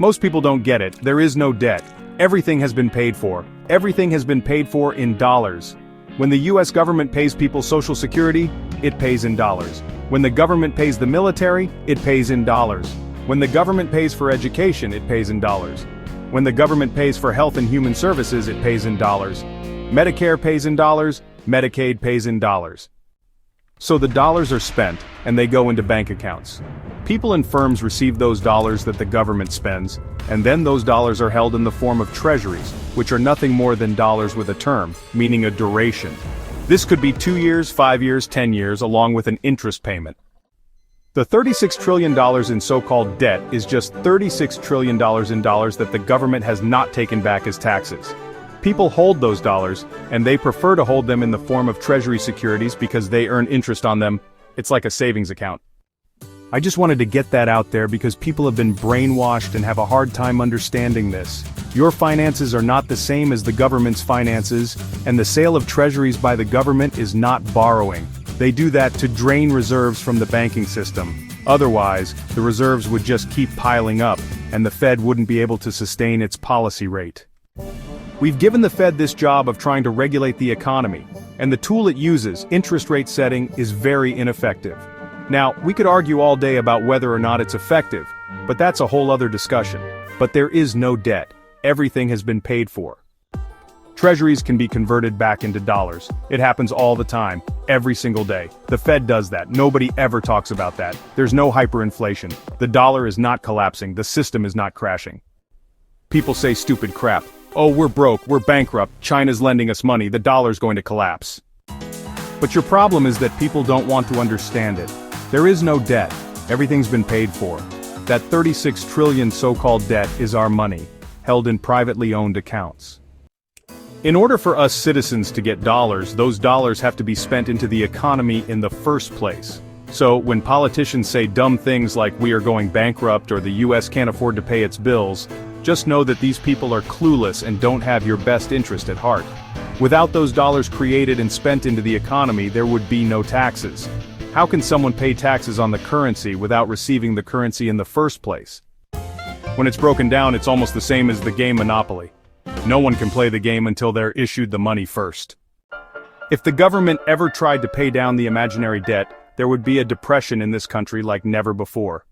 Most people don't get it. There is no debt. Everything has been paid for. Everything has been paid for in dollars. When the US government pays people Social Security, it pays in dollars. When the government pays the military, it pays in dollars. When the government pays for education, it pays in dollars. When the government pays for health and human services, it pays in dollars. Medicare pays in dollars, Medicaid pays in dollars. So the dollars are spent, and they go into bank accounts. People and firms receive those dollars that the government spends, and then those dollars are held in the form of treasuries, which are nothing more than dollars with a term, meaning a duration. This could be 2 years, 5 years, 10 years, along with an interest payment. The $36 trillion in so-called debt is just $36 trillion in dollars that the government has not taken back as taxes. People hold those dollars, and they prefer to hold them in the form of treasury securities because they earn interest on them. It's like a savings account. I just wanted to get that out there because people have been brainwashed and have a hard time understanding this. Your finances are not the same as the government's finances, and the sale of treasuries by the government is not borrowing. They do that to drain reserves from the banking system. Otherwise, the reserves would just keep piling up, and the Fed wouldn't be able to sustain its policy rate. We've given the Fed this job of trying to regulate the economy, and the tool it uses, interest rate setting, is very ineffective. Now, we could argue all day about whether or not it's effective, but that's a whole other discussion. But there is no debt. Everything has been paid for. Treasuries can be converted back into dollars. It happens all the time, every single day. The Fed does that. Nobody ever talks about that. There's no hyperinflation. The dollar is not collapsing. The system is not crashing. People say stupid crap. Oh, we're broke, we're bankrupt, China's lending us money, the dollar's going to collapse. But your problem is that people don't want to understand it. There is no debt. Everything's been paid for. That 36 trillion so-called debt is our money, held in privately owned accounts. In order for us citizens to get dollars, those dollars have to be spent into the economy in the first place. So, when politicians say dumb things like we are going bankrupt or the US can't afford to pay its bills, just know that these people are clueless and don't have your best interest at heart. Without those dollars created and spent into the economy, there would be no taxes. How can someone pay taxes on the currency without receiving the currency in the first place? When it's broken down, it's almost the same as the game Monopoly. No one can play the game until they're issued the money first. If the government ever tried to pay down the imaginary debt, there would be a depression in this country like never before.